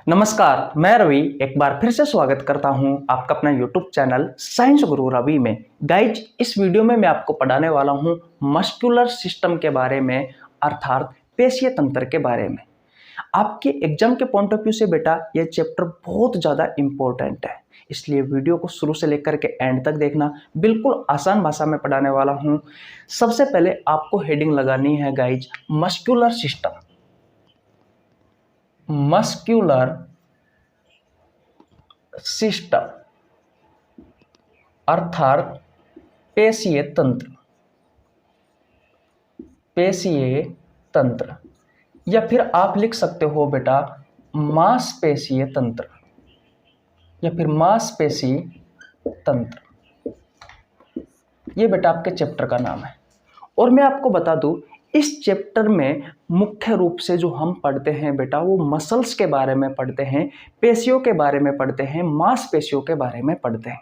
नमस्कार, मैं रवि एक बार फिर से स्वागत करता हूं आपका अपना YouTube चैनल साइंस गुरु रवि में। गाइज, इस वीडियो में मैं आपको पढ़ाने वाला हूं मस्कुलर सिस्टम के बारे में, अर्थात पेशीय तंत्र के बारे में। आपके एग्जाम के पॉइंट ऑफ व्यू से बेटा ये चैप्टर बहुत ज़्यादा इम्पोर्टेंट है, इसलिए वीडियो को शुरू से लेकर के एंड तक देखना। बिल्कुल आसान भाषा में पढ़ाने वाला हूँ। सबसे पहले आपको हेडिंग लगानी है guys, muscular system. Muscular system अर्थात पेशीय तंत्र। पेशीय तंत्र या फिर आप लिख सकते हो बेटा मांसपेशीय तंत्र या फिर मांसपेशी तंत्र। ये बेटा आपके चैप्टर का नाम है। और मैं आपको बता दूं, इस चैप्टर में मुख्य रूप से जो हम पढ़ते हैं बेटा वो मसल्स के बारे में पढ़ते हैं, पेशियों के बारे में पढ़ते हैं, मांसपेशियों के बारे में पढ़ते हैं।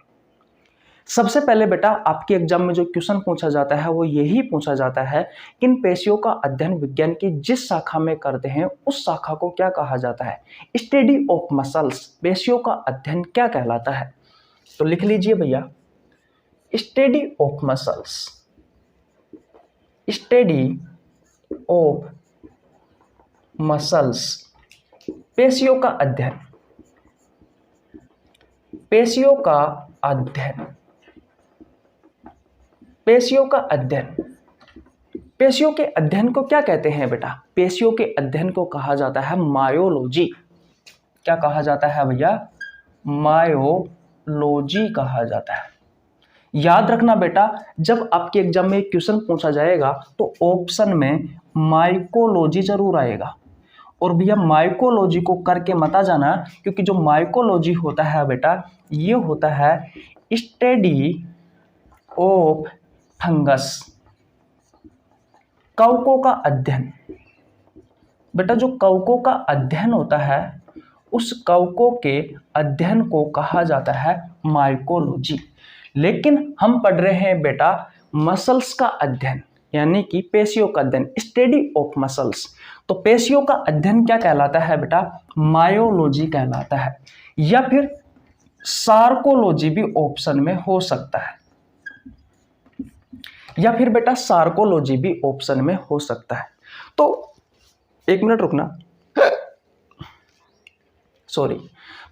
सबसे पहले बेटा आपके एग्जाम में जो क्वेश्चन पूछा जाता है वो यही पूछा जाता है कि इन पेशियों का अध्ययन विज्ञान की जिस शाखा में करते हैं उस शाखा को क्या कहा जाता है। स्टडी ऑफ मसल्स, पेशियों का अध्ययन क्या कहलाता है। तो लिख लीजिए भैया, study of muscles, study of muscles, पेशियों का अध्ययन, पेशियों का अध्ययन, पेशियों का अध्ययन। पेशियों के अध्ययन को क्या कहते हैं बेटा? पेशियों के अध्ययन को कहा जाता है मायोलॉजी। क्या कहा जाता है भैया? मायोलॉजी कहा जाता है। याद रखना बेटा, जब आपके एग्जाम में क्वेश्चन पूछा जाएगा तो ऑप्शन में माइकोलॉजी जरूर आएगा। और भैया माइकोलॉजी को करके मत आ जाना, क्योंकि जो माइकोलॉजी होता है बेटा ये होता है स्टडी ऑफ फंगस, कवकों का अध्ययन। बेटा जो कवकों का अध्ययन होता है उस कवकों के अध्ययन को कहा जाता है माइकोलॉजी। लेकिन हम पढ़ रहे हैं बेटा मसल्स का अध्ययन, यानी कि पेशियों का अध्ययन, स्टडी ऑफ मसल्स। तो पेशियों का अध्ययन क्या कहलाता है बेटा? मायोलॉजी कहलाता है, या फिर सार्कोलॉजी भी ऑप्शन में हो सकता है, या फिर बेटा सार्कोलॉजी भी ऑप्शन में हो सकता है। तो एक मिनट रुकना, सॉरी।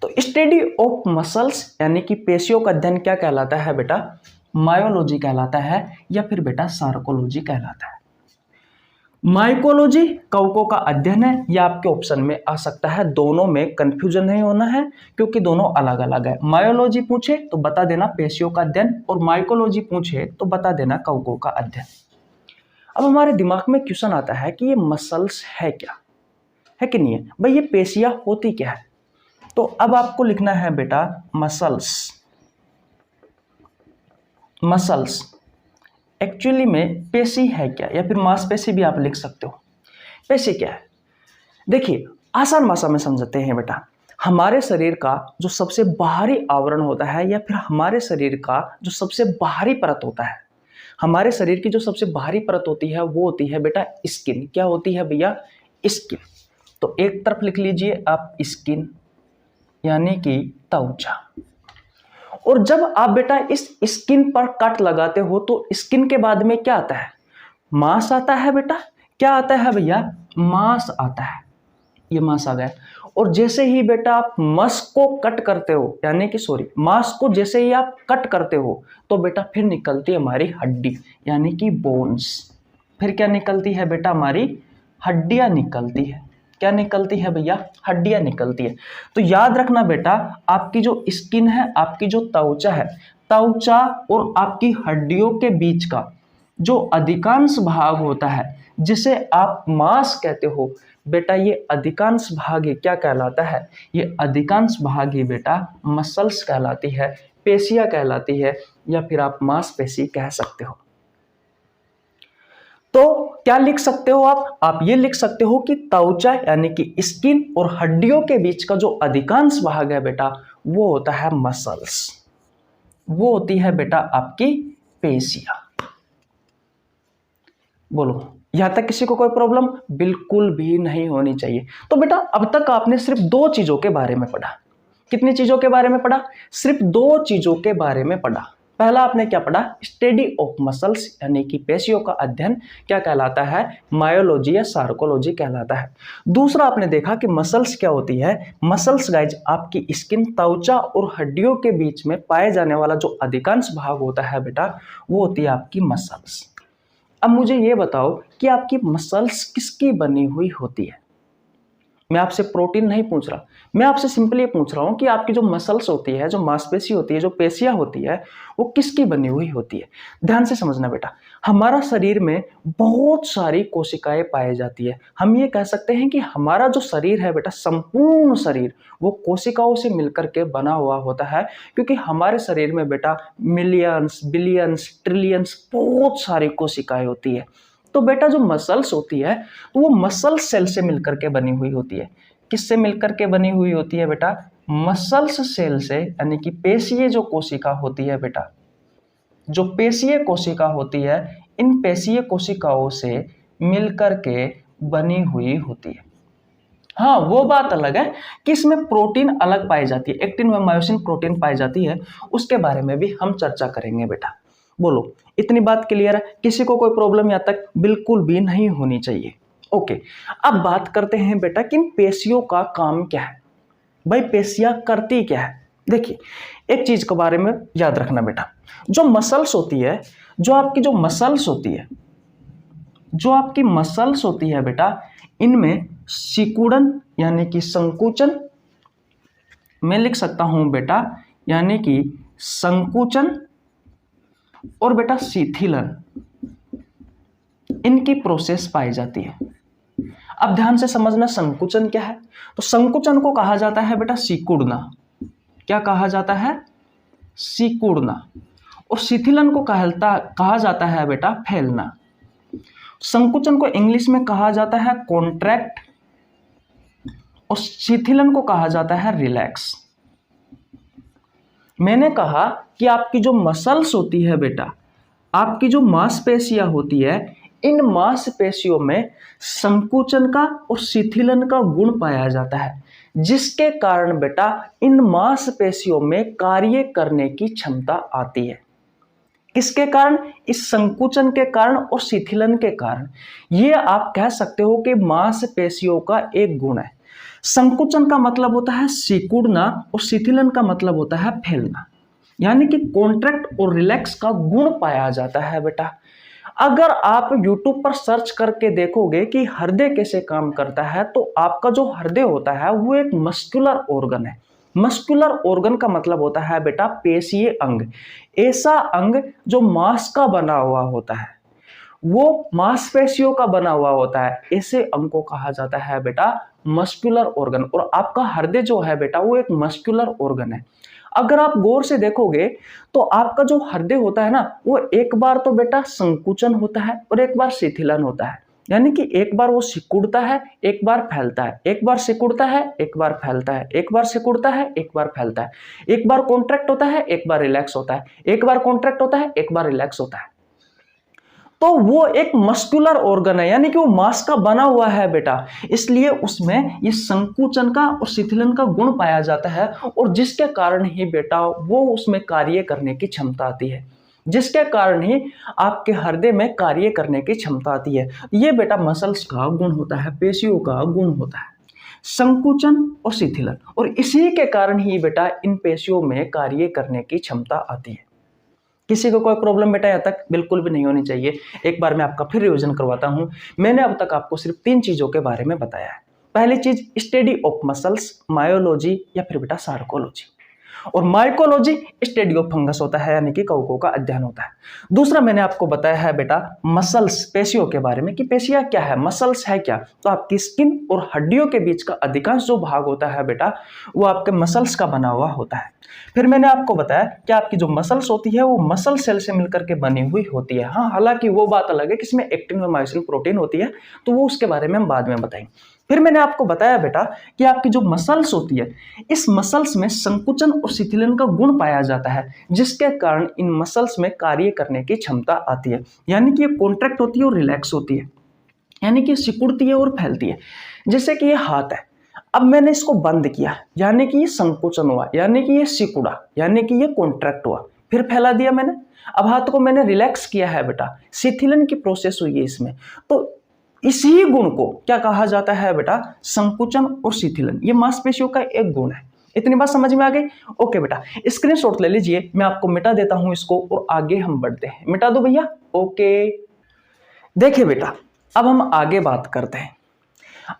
तो स्टडी ऑफ मसल्स यानी कि पेशियों का अध्ययन क्या कहलाता है बेटा? मायोलॉजी कहलाता है, या फिर बेटा सार्कोलॉजी कहलाता है। माइकोलॉजी कवकों का अध्ययन है, या आपके ऑप्शन में आ सकता है। दोनों में कंफ्यूजन नहीं होना है, क्योंकि दोनों अलग अलग है। मायोलॉजी पूछे तो बता देना पेशियों का अध्ययन, और माइकोलॉजी पूछे तो बता देना कवकों का अध्ययन। अब हमारे दिमाग में क्वेश्चन आता है कि ये मसल्स है क्या, है कि नहीं है भाई? ये पेशियां होती क्या है? तो अब आपको लिखना है बेटा मसल्स। मसल्स एक्चुअली में पेशी है क्या, या फिर मांसपेशी भी आप लिख सकते हो। पेशी क्या है? देखिए आसान भाषा में समझते हैं बेटा। हमारे शरीर का जो सबसे बाहरी आवरण होता है, या फिर हमारे शरीर का जो सबसे बाहरी परत होता है, हमारे शरीर की जो सबसे बाहरी परत होती है वो होती है बेटा स्किन। क्या होती है भैया? स्किन। तो एक तरफ लिख लीजिए आप स्किन, यानी कि त्वचा। और जब आप बेटा इस स्किन पर कट लगाते हो तो स्किन के बाद में क्या आता है? मांस आता है बेटा। क्या आता है भैया? मांस आता है। ये मांस आ गया। और जैसे ही बेटा आप मांस को कट करते हो, यानी कि मांस को जैसे ही आप कट करते हो तो बेटा फिर निकलती है हमारी हड्डी, यानी कि बोन्स। फिर क्या निकलती है बेटा? हमारी हड्डियां निकलती है। क्या निकलती है भैया? हड्डियां निकलती है। तो याद रखना बेटा, आपकी जो स्किन है, आपकी जो त्वचा है, त्वचा और आपकी हड्डियों के बीच का जो अधिकांश भाग होता है जिसे आप मांस कहते हो बेटा, ये अधिकांश भाग ही क्या कहलाता है? ये अधिकांश भाग ही बेटा मसल्स कहलाती है, पेशियां कहलाती है, या फिर आप मांसपेशी कह सकते हो। तो क्या लिख सकते हो आप ये लिख सकते हो कि त्वचा यानी कि स्किन और हड्डियों के बीच का जो अधिकांश भाग है बेटा वो होता है मसल्स। वो होती है बेटा आपकी पेशियां। बोलो यहां तक किसी को कोई प्रॉब्लम बिल्कुल भी नहीं होनी चाहिए। तो बेटा अब तक आपने सिर्फ दो चीजों के बारे में पढ़ा। कितनी चीजों के बारे में पढ़ा? सिर्फ दो चीजों के बारे में पढ़ा। पहला आपने क्या पढ़ा? स्टडी ऑफ मसल्स, यानी कि पेशियों का अध्ययन क्या कहलाता है? मायोलॉजी या सार्कोलॉजी कहलाता है। दूसरा आपने देखा कि मसल्स क्या होती है। मसल्स गाइज आपकी स्किन, त्वचा और हड्डियों के बीच में पाए जाने वाला जो अधिकांश भाग होता है बेटा, वो होती है आपकी मसल्स। अब मुझे ये बताओ कि आपकी मसल्स किसकी बनी हुई होती है? मैं आपसे प्रोटीन नहीं पूछ रहा, मैं आपसे सिंपली ये पूछ रहा हूं कि आपकी जो मसल्स होती है, जो मांसपेशी होती है, जो पेशियां होती है, वो किसकी बनी हुई होती है? ध्यान से समझना बेटा, हमारा शरीर में बहुत सारी कोशिकाएं पाई जाती है। हम ये कह सकते हैं कि हमारा जो शरीर है बेटा, संपूर्ण शरीर वो कोशिकाओं से मिलकर के बना हुआ होता है, क्योंकि हमारे शरीर में बेटा मिलियंस, बिलियंस, ट्रिलियंस बहुत सारी कोशिकाएं होती है। तो बेटा जो मसल्स होती है तो वो मसल सेल से मिलकर के बनी हुई होती है। किससे मिलकर के बनी हुई होती है बेटा? मसल्स सेल से, यानी कि पेशीय जो कोशिका होती है बेटा, जो पेशीय कोशिका होती है, इन पेशीय कोशिकाओं से मिलकर के बनी हुई होती है। हाँ, वो बात अलग है कि इसमें प्रोटीन अलग पाई जाती है, एक्टिन व मायोसिन प्रोटीन पाई जाती है, उसके बारे में भी हम चर्चा करेंगे बेटा। बोलो, इतनी बात क्लियर है? किसी को कोई प्रॉब्लम यहाँ तक बिल्कुल भी नहीं होनी चाहिए। ओके, अब बात करते हैं बेटा कि इन पेशियों का काम क्या है। भाई पेशियां करती क्या है? देखिए, एक चीज के बारे में याद रखना बेटा, जो मसल्स होती है, जो आपकी जो मसल्स होती है, जो आपकी मसल्स होती है बेटा, इनमें सिकुड़न यानी कि संकुचन, मैं लिख सकता हूं बेटा, यानी कि संकुचन और बेटा शिथिलन, इनकी प्रोसेस पाई जाती है। अब ध्यान से समझना, संकुचन क्या है? तो संकुचन को कहा जाता है बेटा सिकुड़ना। क्या कहा जाता है? सिकुड़ना। और शिथिलन को कहा जाता है बेटा फैलना। संकुचन को इंग्लिश में कहा जाता है कॉन्ट्रैक्ट और शिथिलन को कहा जाता है रिलैक्स। मैंने कहा कि आपकी जो मसल्स होती है बेटा, आपकी जो मांसपेशियां होती है, इन मांसपेशियों में संकुचन का और शिथिलन का गुण पाया जाता है, जिसके कारण बेटा इन मांसपेशियों में कार्य करने की क्षमता आती है। किसके कारण? इस संकुचन के कारण और शिथिलन के कारण। ये आप कह सकते हो कि मांसपेशियों का एक गुण है। संकुचन का मतलब होता है सिकुड़ना और शिथिलन का मतलब होता है फैलना, यानी कि कॉन्ट्रैक्ट और रिलैक्स का गुण पाया जाता है बेटा। अगर आप YouTube पर सर्च करके देखोगे कि हृदय कैसे काम करता है, तो आपका जो हृदय होता है वो एक मस्कुलर ऑर्गन है। मस्कुलर ऑर्गन का मतलब होता है बेटा पेशीय अंग, ऐसा अंग जो मांस का बना हुआ होता है, वो मांसपेशियों का बना हुआ होता है, ऐसे अंग को कहा जाता है बेटा मस्कुलर ऑर्गन। और आपका हृदय जो है बेटा वो एक मस्कुलर ऑर्गन है। अगर आप गौर से देखोगे तो आपका जो हृदय होता है ना, वो एक बार तो बेटा संकुचन होता है और एक बार शिथिलन होता है, यानी कि एक बार वो सिकुड़ता है, एक बार फैलता है, एक बार सिकुड़ता है, एक बार फैलता है, एक बार सिकुड़ता है, एक बार फैलता है, एक बार कॉन्ट्रैक्ट होता है, एक बार रिलैक्स होता है, एक बार कॉन्ट्रैक्ट होता है, एक बार रिलैक्स होता है। तो वो एक मस्कुलर ऑर्गन है, यानी कि वो मांस का बना हुआ है बेटा, इसलिए उसमें ये संकुचन का और शिथिलन का गुण पाया जाता है, और जिसके कारण ही बेटा वो उसमें कार्य करने की क्षमता आती है, जिसके कारण ही आपके हृदय में कार्य करने की क्षमता आती है। ये बेटा मसल्स का गुण होता है, पेशियों का गुण होता है, संकुचन और शिथिलन, और इसी के कारण ही बेटा इन पेशियों में कार्य करने की क्षमता आती है। किसी को कोई प्रॉब्लम बेटा यहाँ तक बिल्कुल भी नहीं होनी चाहिए। एक बार मैं आपका फिर रिवीजन करवाता हूं। मैंने अब तक आपको सिर्फ 3 चीजों के बारे में बताया है। पहली चीज स्टडी ऑफ मसल्स, मायोलॉजी या फिर बेटा सार्कोलॉजी, और माइकोलॉजी स्टडी ऑफ फंगस होता है, यानी कि कवकों का अध्ययन होता है। दूसरा मैंने आपको बताया है बेटा मसल्स, पेशियों के बारे में कि पेशियां क्या है, मसल्स है क्या। तो आपकी स्किन और हड्डियों के बीच का अधिकांश जो भाग होता है बेटा वो आपके मसल्स का बना हुआ होता है। फिर मैंने आपको बताया कि आपकी जो मसल्स होती है वो मसल सेल से मिलकर के बनी हुई होती है। हाँ, हालांकि वो बात अलग है कि इसमें एक्टिन व मायोसिन प्रोटीन होती है, तो वो उसके बारे में हम बाद में बताएंगे। फिर मैंने आपको बताया बेटा कि आपकी जो मसल्स होती है, इस मसल्स में संकुचन और शिथिलन का गुण पाया जाता है, जिसके कारण इन मसल्स में कार्य करने की क्षमता आती है, यानी कि ये कॉन्ट्रैक्ट होती है और रिलैक्स होती है। यानी कि सिकुड़ती है और फैलती है। जैसे कि ये हाथ है, अब मैंने इसको बंद किया यानी कि ये संकोचन हुआ, यानी कि ये सिकुड़ा, यानी कि ये कॉन्ट्रैक्ट हुआ, फिर फैला दिया मैंने। अब हाथ को मैंने रिलैक्स किया है बेटा, शिथिलन की प्रोसेस हुई है इसमें। तो इसी गुण को क्या कहा जाता है बेटा? संकुचन और शिथिलन। ये मांसपेशियों का एक गुण है। इतनी बात समझ में आ गई? ओके बेटा, स्क्रीनशॉट ले लीजिए, मैं आपको मिटा देता हूं इसको और आगे हम बढ़ते हैं। मिटा दो भैया। ओके, देखिए बेटा, अब हम आगे बात करते हैं।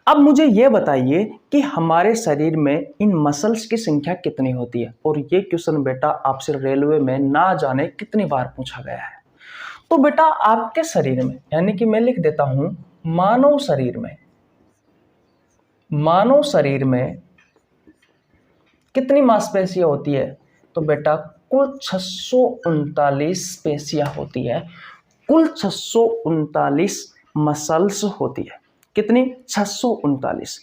अब मुझे यह बताइए कि हमारे शरीर में इन मसल्स की संख्या कितनी होती है। और ये क्वेश्चन बेटा आपसे रेलवे में ना जाने कितनी बार पूछा गया है। तो बेटा आपके शरीर में, यानी कि मैं लिख देता हूं मानव शरीर में कितनी मांसपेशियां होती है? तो बेटा कुल 639 पेशियां होती है, कुल 639 मसल्स होती है। कितनी? 639।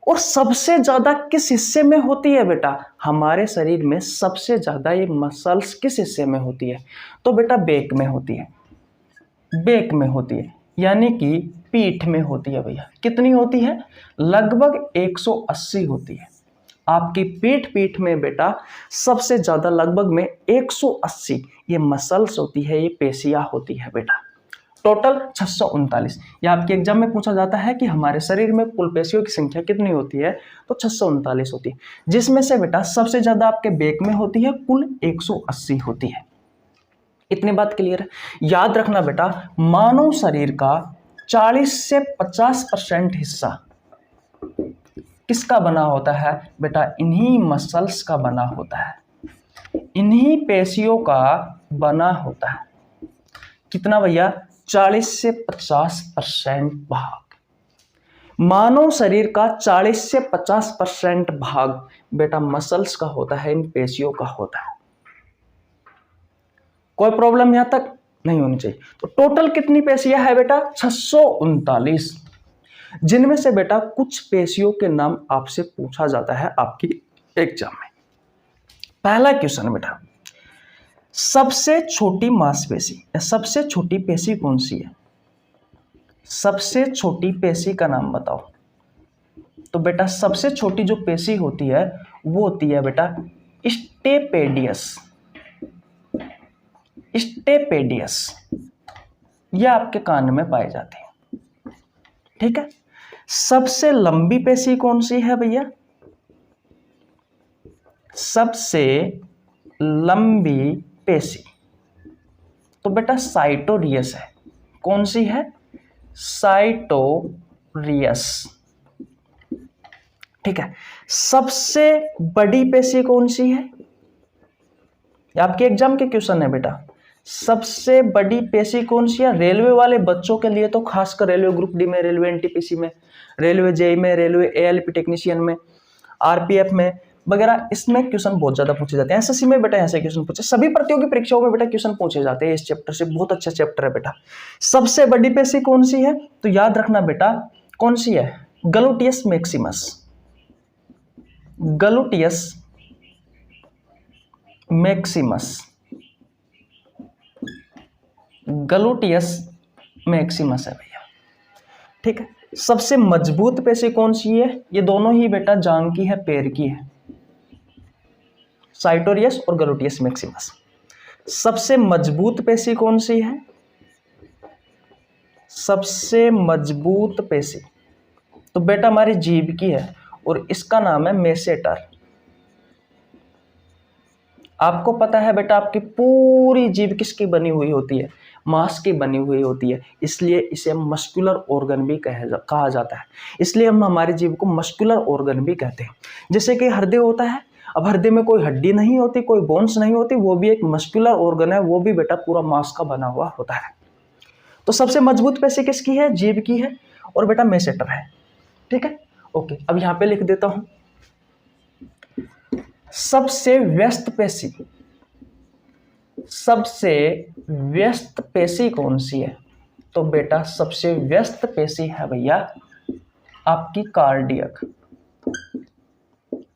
और सबसे ज्यादा किस हिस्से में होती है बेटा? हमारे शरीर में सबसे ज्यादा ये मसल्स किस हिस्से में होती है? तो बेटा बैक में होती है, बैक में होती है, यानी कि पीठ में होती है भैया। कितनी होती है? लगभग 180 होती है। आपकी पीठ में बेटा सबसे ज्यादा लगभग में 180 ये मसल्स होती है, ये पेशियां होती है बेटा। टोटल 639। यह आपके एग्जाम में पूछा जाता है कि हमारे शरीर में कुल पेशियों की संख्या कितनी होती है? तो 639 होती है, जिसमें से बेटा सबसे ज्यादा आपके बैक में होती है, कुल 180 होती है। इतनी बात क्लियर है? याद रखना बेटा, मानव शरीर का 40 से 50% हिस्सा किसका बना होता है बेटा? इन्हीं मसल्स का बना होता है, इन्हीं पेशियों का बना होता है। कितना भैया? 40 से 50% भाग। मानव शरीर का 40 से 50% भाग बेटा मसल्स का होता है, इन पेशियों का होता है। कोई प्रॉब्लम यहां तक नहीं होनी चाहिए। तो टोटल कितनी पेशियां है बेटा? 639, जिनमें से बेटा कुछ पेशियों के नाम आपसे पूछा जाता है आपकी एग्जाम में। पहला क्वेश्चन बेटा, सबसे छोटी मांसपेशी या सबसे छोटी पेशी कौन सी है? सबसे छोटी पेशी का नाम बताओ। तो बेटा सबसे छोटी जो पेशी होती है वो होती है बेटा स्टेपेडियस। स्टेपेडियस यह आपके कान में पाए जाते हैं, ठीक है। सबसे लंबी पेशी कौन सी है भैया? सबसे लंबी पेशी तो बेटा साइटोरियस है। कौन सी है? साइटोरियस, ठीक है। सबसे बड़ी पेशी कौन सी है? आपके एग्जाम के क्वेश्चन है बेटा। सबसे बड़ी पेशी कौन सी है? रेलवे वाले बच्चों के लिए तो खासकर रेलवे ग्रुप डी में, रेलवे एनटीपीसी में, रेलवे जेई में, रेलवे एएलपी टेक्नीशियन में, आरपीएफ में वगैरह, इसमें क्वेश्चन बहुत ज्यादा पूछे जाते हैं। एसएससी में बेटा ऐसे क्वेश्चन पूछे, सभी प्रतियोगी परीक्षाओं में बेटा क्वेश्चन पूछे जाते हैं इस चैप्टर से। बहुत अच्छा चैप्टर है बेटा। सबसे बड़ी पेशी कौन सी है? तो याद रखना बेटा, कौन सी है? गलूटियस मैक्सिमस। गलूटियस मैक्सिमस, गलूटियस मैक्सिमस है भैया, ठीक है। सबसे मजबूत पेशी कौन सी है? ये दोनों ही बेटा जांग की है, पैर की है, साइटोरियस और गलूटियस मैक्सिमस। सबसे मजबूत पेशी कौन सी है? सबसे मजबूत पेशी तो बेटा हमारी जीभ की है और इसका नाम है मेसेटर। आपको पता है बेटा आपकी पूरी जीभ किसकी बनी हुई होती है? मांस की बनी हुई होती है, इसलिए इसे मस्कुलर ऑर्गन भी कहा जाता है। इसलिए हम हमारी जीभ को मस्कुलर ऑर्गन भी कहते हैं। जैसे कि हृदय होता है, अब हृदय में कोई हड्डी नहीं होती, कोई बोन्स नहीं होती, वो भी एक मस्कुलर ऑर्गन है, वो भी बेटा पूरा मांस का बना हुआ होता है। तो सबसे मजबूत पेशी किसकी है? जीभ की है और बेटा मेसेटर है, ठीक है। ओके, अब यहां पे लिख देता हूं सबसे व्यस्त पेशी। सबसे व्यस्त पेशी कौन सी है? तो बेटा सबसे व्यस्त पेशी है भैया आपकी कार्डियक।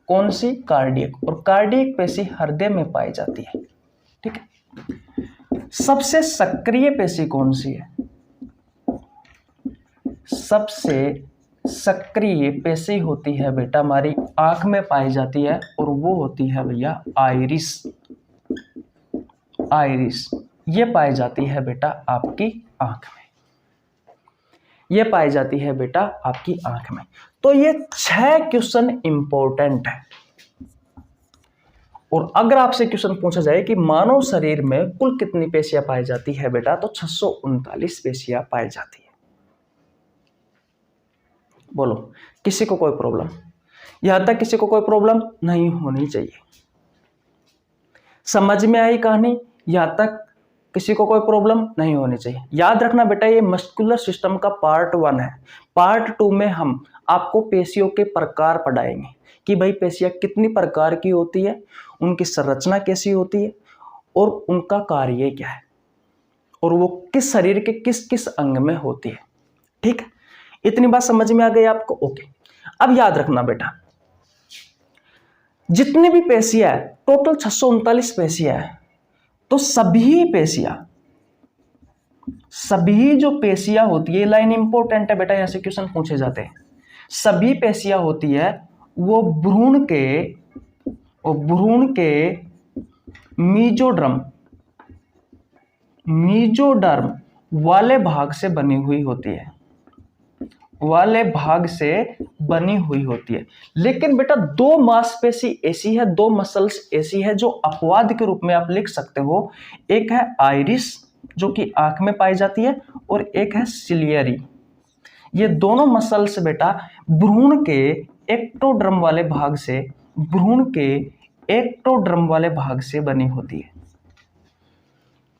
कौन सी? कार्डियक। और कार्डियक पेशी हृदय में पाई जाती है, ठीक है। सबसे सक्रिय पेशी कौन सी है? सबसे सक्रिय पेशी होती है बेटा हमारी आंख में पाई जाती है, और वो होती है भैया आइरिस। आइरिस ये पाई जाती है बेटा आपकी आंख में, ये पाई जाती है बेटा आपकी आंख में। तो ये 6 क्वेश्चन इंपॉर्टेंट है। और अगर आपसे क्वेश्चन पूछा जाए कि मानव शरीर में कुल कितनी पेशियां पाई जाती है बेटा, तो 639 पेशियां पाई जाती है। बोलो किसी को कोई प्रॉब्लम? यहां तक किसी को कोई प्रॉब्लम नहीं होनी चाहिए। समझ में आई कहानी? यहां तक किसी को कोई प्रॉब्लम नहीं होनी चाहिए। याद रखना बेटा ये मस्कुलर सिस्टम का पार्ट 1 है। पार्ट 2 में हम आपको पेशियों के प्रकार पढ़ाएंगे कि भाई पेशियां कितनी प्रकार की होती है, उनकी संरचना कैसी होती है, और उनका कार्य क्या है, और वो किस शरीर के किस किस अंग में होती है। ठीक है, इतनी बात समझ में आ गई आपको? ओके। अब याद रखना बेटा जितनी भी पेशियां है, टोटल 639 पेशियां है, तो सभी पेशियां, सभी जो पेशियां होती है, लाइन इंपॉर्टेंट है बेटा, यहां से क्वेश्चन पूछे जाते हैं। सभी पेशियां होती है वो भ्रूण के मीजोडर्म वाले भाग से बनी हुई होती है, वाले भाग से बनी हुई होती है। लेकिन बेटा 2 मांसपेशी ऐसी है, 2 मसल्स ऐसी है जो अपवाद के रूप में आप लिख सकते हो। एक है आइरिस जो कि आंख में पाई जाती है, और एक है सिलियरी। ये दोनों मसल्स बेटा भ्रूण के एक्टोडर्म वाले भाग से बनी होती है।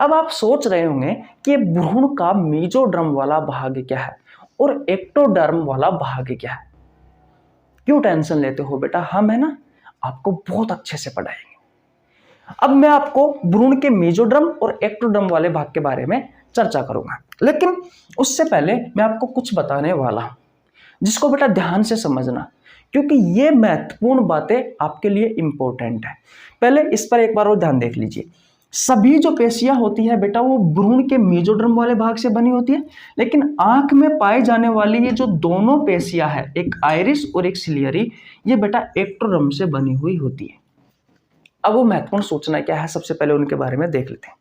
अब आप सोच रहे होंगे कि भ्रूण का मीजोडर्म वाला भाग क्या है और एक्टोडर्म वाला भाग क्या है। क्यों टेंशन लेते हो बेटा, हम है ना आपको बहुत अच्छे से पढ़ाएंगे। अब मैं आपको भ्रूण के मीजोडर्म और एक्टोडर्म वाले भाग के बारे में चर्चा करूंगा, लेकिन उससे पहले मैं आपको कुछ बताने वाला हूं जिसको बेटा ध्यान से समझना, क्योंकि ये महत्वपूर्ण बातें आपके लिए इंपॉर्टेंट है। पहले इस पर एक बार और ध्यान देख लीजिए। सभी जो पेशियां होती है बेटा वो भ्रूण के मीजोडर्म वाले भाग से बनी होती है, लेकिन आंख में पाई जाने वाली ये जो दोनों पेशियां है, एक आइरिस और एक सिलियरी, ये बेटा एक्टोडर्म से बनी हुई होती है। अब वो महत्वपूर्ण सूचना क्या है, सबसे पहले उनके बारे में देख लेते हैं।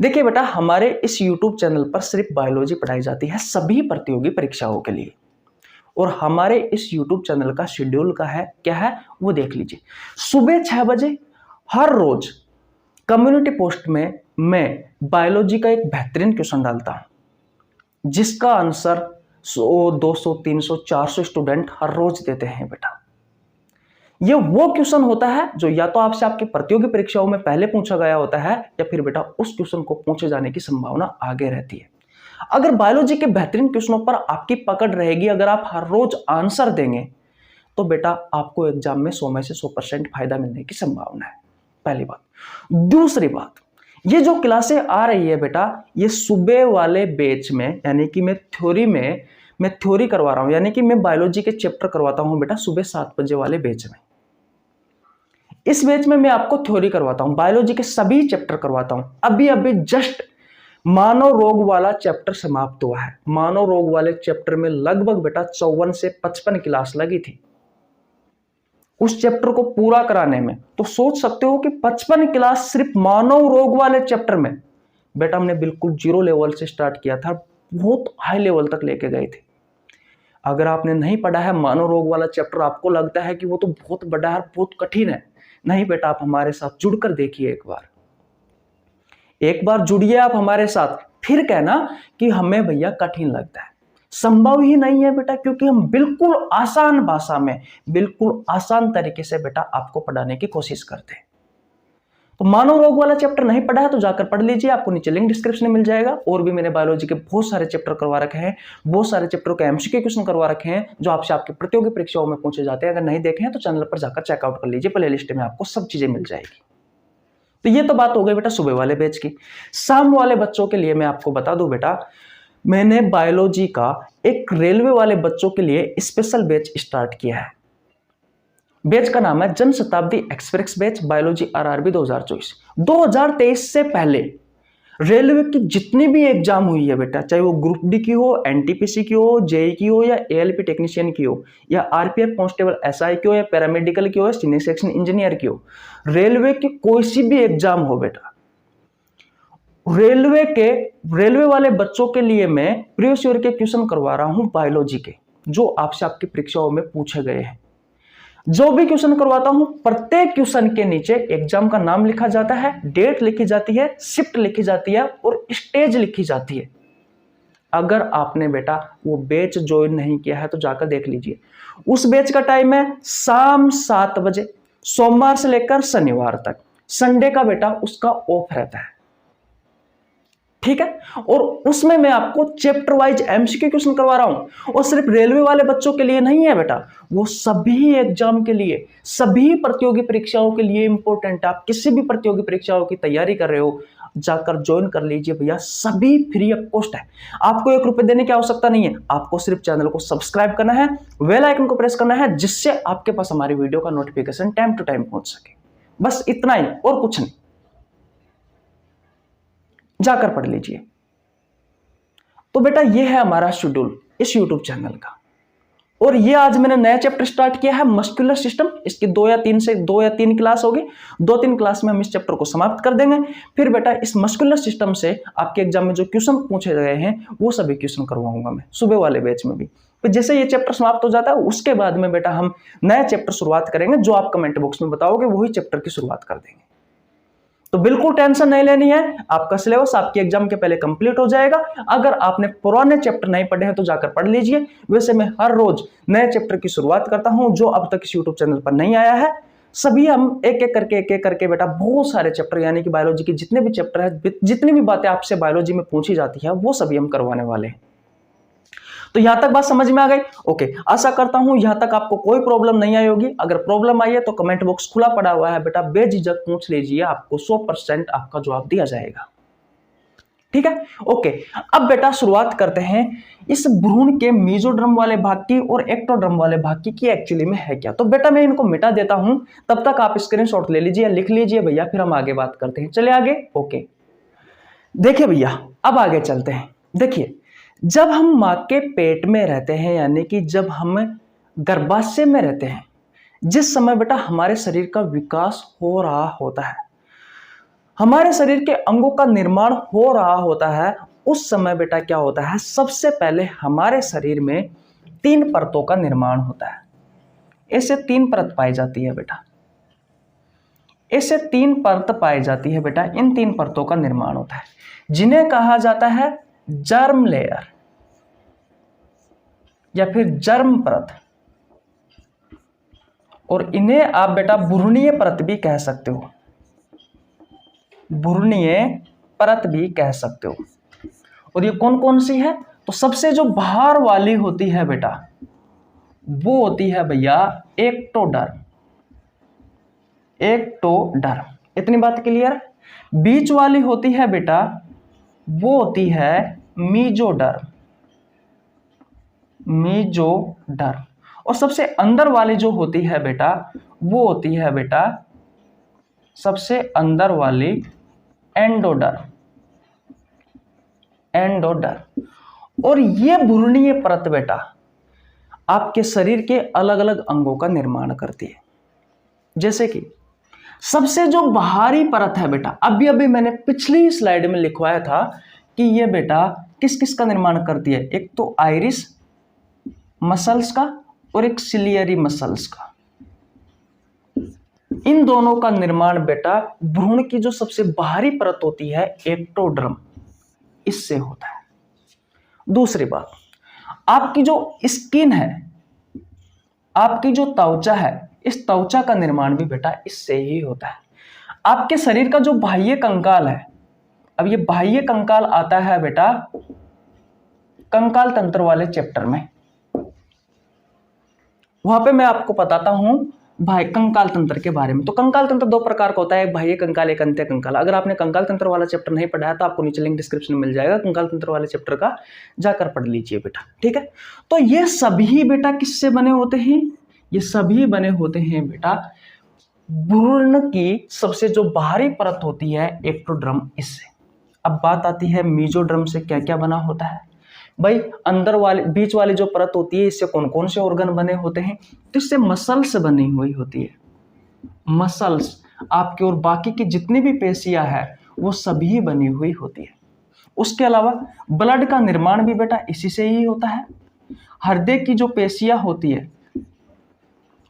देखिए बेटा हमारे इस YouTube चैनल पर सिर्फ बायोलॉजी पढ़ाई जाती है सभी प्रतियोगी परीक्षाओं के लिए, और हमारे इस YouTube चैनल का शेड्यूल क्या है वो देख लीजिए। सुबह 6 बजे हर रोज कम्युनिटी पोस्ट में मैं बायोलॉजी का एक बेहतरीन क्वेश्चन डालता हूं, जिसका आंसर 100, 200, 300, 400 स्टूडेंट हर रोज देते हैं बेटा। ये वो क्वेश्चन होता है जो या तो आपसे आपकी प्रतियोगी परीक्षाओं में पहले पूछा गया होता है, या फिर बेटा उस क्वेश्चन को पूछे जाने की संभावना आगे रहती है। अगर बायोलॉजी के बेहतरीन क्वेश्चनों पर आपकी पकड़ रहेगी, अगर आप हर रोज आंसर देंगे, तो बेटा आपको एग्जाम में 100 में से 100% फायदा मिलने की संभावना है। पहली बात। दूसरी बात, ये जो क्लासें आ रही है बेटा, ये सुबह वाले बैच में, यानी कि मैं थ्योरी करवा रहा हूं, यानी कि मैं बायोलॉजी के चैप्टर करवाता हूं बेटा सुबह 7 बजे वाले बैच में। इस बैच में मैं आपको थ्योरी करवाता हूं, बायोलॉजी के सभी चैप्टर करवाता हूं। अभी जस्ट मानव रोग वाला चैप्टर समाप्त हुआ है। मानव रोग वाले चैप्टर में लगभग बेटा 54 से 55 क्लास लगी थी उस चैप्टर को पूरा कराने में। तो सोच सकते हो कि 55 क्लास सिर्फ मानव रोग वाले चैप्टर में बेटा हमने बिल्कुल 0 लेवल से स्टार्ट किया था, बहुत हाई लेवल तक लेके गए थे। अगर आपने नहीं पढ़ा है मानव रोग वाला चैप्टर, आपको लगता है कि वो तो बहुत बड़ा है, बहुत कठिन है, नहीं बेटा, आप हमारे साथ जुड़कर देखिए। एक बार जुड़िए आप हमारे साथ, फिर कहना कि हमें भैया कठिन लगता है। संभव ही नहीं है बेटा, क्योंकि हम बिल्कुल आसान भाषा में, बिल्कुल आसान तरीके से बेटा आपको पढ़ाने की कोशिश करते हैं। तो मानव रोग वाला चैप्टर नहीं पढ़ा है तो जाकर पढ़ लीजिए, आपको नीचे लिंक डिस्क्रिप्शन में मिल जाएगा। और भी मैंने बायोलॉजी के बहुत सारे चैप्टर करवा रखे हैं, बहुत सारे चैप्टर के एमसीक्यू क्वेश्चन करवा रखे हैं जो आपसे आपकी प्रतियोगी परीक्षाओं में पूछे जाते हैं। अगर नहीं देखे हैं तो चैनल पर जाकर चेकआउट कर लीजिए, प्ले लिस्ट में आपको सब चीजें मिल जाएगी। तो ये तो बात हो गई बेटा सुबह वाले बैच की। शाम वाले बच्चों के लिए मैं आपको बता दूं बेटा, मैंने बायोलॉजी का एक रेलवे वाले बच्चों के लिए स्पेशल बैच स्टार्ट किया है। बैच का नाम है Jan Shatabdi express batch biology RRB 2024। 2023 से पहले रेलवे की जितनी भी एग्जाम हुई है बेटा, चाहे वो ग्रुप डी की हो, एनटीपीसी की हो, जेई की हो, या एएलपी टेक्नीशियन की हो, या आरपीएफ कांस्टेबल एसआई की हो, या पैरामेडिकल की हो, या सीनियर सेक्शन इंजीनियर की हो, रेलवे की कोई सी भी एग्जाम हो बेटा, रेलवे वाले बच्चों के लिए मैं प्रीवियस ईयर के क्वेश्चन करवा रहा हूं बायोलॉजी के, जो आपसे आपकी परीक्षाओं में पूछे गए हैं। जो भी क्वेश्चन करवाता हूं, प्रत्येक क्वेश्चन के नीचे एग्जाम का नाम लिखा जाता है, डेट लिखी जाती है, शिफ्ट लिखी जाती है और स्टेज लिखी जाती है। अगर आपने बेटा वो बैच ज्वाइन नहीं किया है तो जाकर देख लीजिए। उस बैच का टाइम है शाम 7 बजे, सोमवार से लेकर शनिवार तक। संडे का बेटा उसका ऑफ रहता है, ठीक है। और उसमें मैं आपको चैप्टर वाइज एमसीक्यू क्वेश्चन करवा रहा हूं, और सिर्फ रेलवे वाले बच्चों के लिए नहीं है बेटा, वो सभी एग्जाम के लिए, सभी प्रतियोगी परीक्षाओं के लिए इंपॉर्टेंट है। आप किसी भी प्रतियोगी परीक्षाओं की तैयारी कर रहे हो, जाकर ज्वाइन कर लीजिए भैया, सभी फ्री ऑफ कॉस्ट है। आपको 1 रुपए देने की आवश्यकता नहीं है, आपको सिर्फ चैनल को सब्सक्राइब करना है, बेल आइकन को प्रेस करना है, जिससे आपके पास हमारी वीडियो का नोटिफिकेशन टाइम टू टाइम पहुंच सके। बस इतना ही और कुछ नहीं, जाकर पढ़ लीजिए। तो बेटा ये है हमारा शेड्यूल इस YouTube चैनल का, और ये आज मैंने नया चैप्टर स्टार्ट किया है मस्कुलर सिस्टम। इसकी 2 या 3 क्लास होगी, 2-3 क्लास में हम इस चैप्टर को समाप्त कर देंगे। फिर बेटा इस मस्कुलर सिस्टम से आपके एग्जाम में जो क्वेश्चन पूछे गए हैं वो सभी क्वेश्चन करवाऊंगा मैं सुबह वाले बैच में भी। तो जैसे ये चैप्टर समाप्त हो जाता है उसके बाद में बेटा हम नया चैप्टर शुरुआत करेंगे, जो आप कमेंट बॉक्स में बताओगे वही चैप्टर की शुरुआत कर देंगे। तो बिल्कुल टेंशन नहीं लेनी है, आपका सिलेबस आपके एग्जाम के पहले कंप्लीट हो जाएगा। अगर आपने पुराने चैप्टर नहीं पढ़े हैं तो जाकर पढ़ लीजिए। वैसे मैं हर रोज नए चैप्टर की शुरुआत करता हूं, जो अब तक इस यूट्यूब चैनल पर नहीं आया है। सभी हम एक एक करके बेटा बहुत सारे चैप्टर, यानी कि बायोलॉजी के जितने भी चैप्टर है, जितनी भी बातें आपसे बायोलॉजी में पूछी जाती है, वो सभी हम करवाने वाले हैं। तो यहां तक बात समझ में आ गई? ओके, आशा करता हूं यहां तक आपको कोई प्रॉब्लम नहीं आई होगी। अगर प्रॉब्लम आई है तो कमेंट बॉक्स खुला पड़ा हुआ है बेटा, बेझिझक पूछ लीजिए, आपको 100% आपका जवाब दिया जाएगा, ठीक है। ओके, अब बेटा शुरुआत करते हैं इस भ्रूण के मेसोडर्म वाले भाग की और एक्टोडर्म वाले भाग की एक्चुअली में है क्या। तो बेटा मैं इनको मिटा देता हूं, तब तक आप स्क्रीनशॉट ले लीजिए, लिख लीजिए भैया, फिर हम आगे बात करते हैं। चले आगे। ओके, देखिए भैया, अब आगे चलते हैं। देखिए, जब हम मां के पेट में रहते हैं, यानी कि जब हम गर्भाशय में रहते हैं, जिस समय बेटा हमारे शरीर का विकास हो रहा होता है, हमारे शरीर के अंगों का निर्माण हो रहा होता है, उस समय बेटा क्या होता है, सबसे पहले हमारे शरीर में 3 परतों का निर्माण होता है। ऐसे 3 परत पाई जाती है बेटा, ऐसे 3 परत पाई जाती है बेटा। इन 3 परतों का निर्माण होता है, जिन्हें कहा जाता है जर्म लेयर या फिर जर्म परत, और इन्हें आप बेटा भ्रूणीय परत भी कह सकते हो, भ्रूणीय परत भी कह सकते हो। और ये कौन कौन सी है? तो सबसे जो बाहर वाली होती है बेटा, वो होती है भैया एक्टोडर्म, एक्टोडर्म। इतनी बात क्लियर? बीच वाली होती है बेटा, वो होती है मीजोडर्म, मीजोडर्म। और सबसे अंदर वाली जो होती है बेटा, वो होती है बेटा सबसे अंदर वाली एंडोडर्म, एंडोडर्म। और ये भ्रूणीय परत बेटा आपके शरीर के अलग अलग अंगों का निर्माण करती है। जैसे कि सबसे जो बाहरी परत है बेटा, अभी अभी मैंने पिछली स्लाइड में लिखवाया था कि ये बेटा किस किस का निर्माण करती है, एक तो आइरिस मसल्स का और एक सिलियरी मसल्स का। इन दोनों का निर्माण बेटा भ्रूण की जो सबसे बाहरी परत होती है एक्टोडर्म, इससे होता है। दूसरी बात, आपकी जो स्किन है, आपकी जो त्वचा है, इस त्वचा का निर्माण भी बेटा इससे ही होता है। आपके शरीर का जो बाह्य कंकाल है, अब ये बाह्य कंकाल आता है बेटा कंकाल तंत्र वाले चैप्टर में, वहां पे मैं आपको बताता हूं भाई कंकाल तंत्र के बारे में। तो कंकाल तंत्र 2 प्रकार का होता है, एक बाह्य कंकाल, एक अंत्य कंकाल। अगर आपने कंकाल तंत्र वाला चैप्टर नहीं पढ़ा है तो आपको नीचे लिंक डिस्क्रिप्शन में मिल जाएगा, कंकाल तंत्र वाले चैप्टर का जाकर पढ़ लीजिए बेटा, ठीक है। तो ये सभी बेटा किससे बने होते हैं? ये सभी बने होते हैं बेटा भ्रूण की सबसे जो बाहरी परत होती है एक्टोडर्म, इससे। अब बात आती है मेसोडर्म से क्या क्या बना होता है। भाई अंदर वाले बीच वाली जो परत होती है इससे कौन कौन से ऑर्गन बने होते हैं, तो इससे मसल्स बनी हुई होती है। मसल्स आपके और बाकी की जितनी भी पेशियां है वो सभी बनी हुई होती है। उसके अलावा ब्लड का निर्माण भी बेटा इसी से ही होता है। हृदय की जो पेशियां होती है,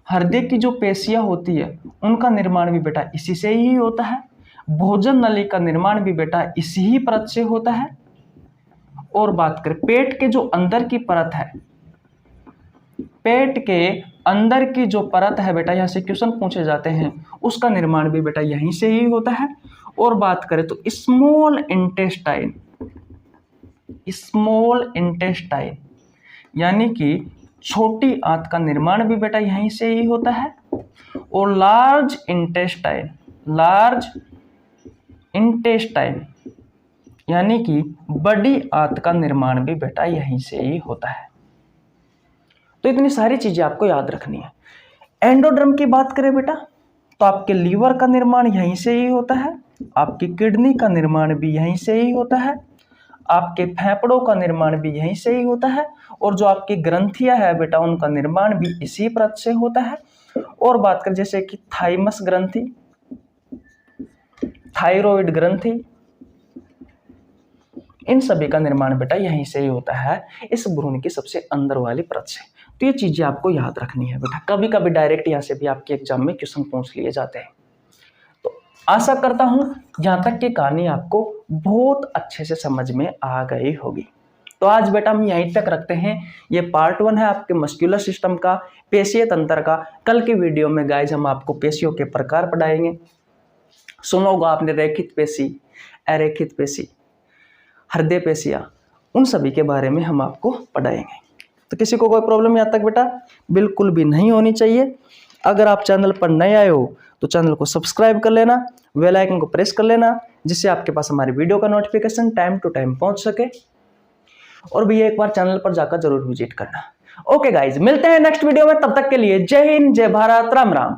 हृदय की जो पेशियां होती है उनका निर्माण भी बेटा इसी से ही होता है। भोजन नली का निर्माण भी बेटा इसी ही परत से होता है। और बात करें पेट के जो अंदर की परत है, पेट के अंदर की जो परत है बेटा, यहाँ से क्वेश्चन पूछे जाते हैं, उसका निर्माण भी बेटा यहीं से ही होता है। और बात करें तो स्मॉल इंटेस्टाइन, स्मॉल इंटेस्टाइन यानी कि छोटी आंत का निर्माण भी बेटा यहीं से ही होता है। और लार्ज इंटेस्टाइन, लार्ज इंटेस्टाइन यानी कि बड़ी आंत का निर्माण भी बेटा यहीं से ही होता है। तो इतनी सारी चीजें आपको याद रखनी है। एंडोड्रम की बात करें बेटा तो आपके लीवर का निर्माण यहीं से ही होता है, आपकी किडनी का निर्माण भी यहीं से ही होता है, आपके फेफड़ों का निर्माण भी यहीं से ही होता है, और जो आपकी ग्रंथियां है बेटा उनका निर्माण भी इसी परत से होता है। और बात करें जैसे कि थाइमस ग्रंथि, थायराइड ग्रंथि, इन सभी का निर्माण बेटा यहीं से ही होता है, इस भ्रूण की सबसे अंदर वाली परत से। तो ये चीजें आपको याद रखनी है बेटा, कभी कभी डायरेक्ट यहाँ से भी आपके एग्जाम में क्वेश्चन पूछ लिए जाते हैं। तो आशा करता हूं यहाँ तक की कहानी आपको बहुत अच्छे से समझ में आ गई होगी। तो आज बेटा हम यहीं तक रखते हैं। ये पार्ट 1 है आपके मस्कुलर सिस्टम का, पेशीय तंत्र का। कल की वीडियो में गाइज हम आपको पेशियों के प्रकार पढ़ाएंगे। सुना होगा आपने रेखित पेशी, अरेखित पेशी, हृदय पेशियां, उन सभी के बारे में हम आपको पढ़ाएंगे। तो किसी को कोई प्रॉब्लम यहाँ तक बेटा बिल्कुल भी नहीं होनी चाहिए। अगर आप चैनल पर नए आए हो तो चैनल को सब्सक्राइब कर लेना, बेल आइकन को प्रेस कर लेना, जिससे आपके पास हमारी वीडियो का नोटिफिकेशन टाइम टू टाइम पहुंच सके। और भैया एक बार चैनल पर जाकर जरूर विजिट करना। ओके गाइज, मिलते हैं नेक्स्ट वीडियो में, तब तक के लिए जय हिंद, जय भारत, राम राम।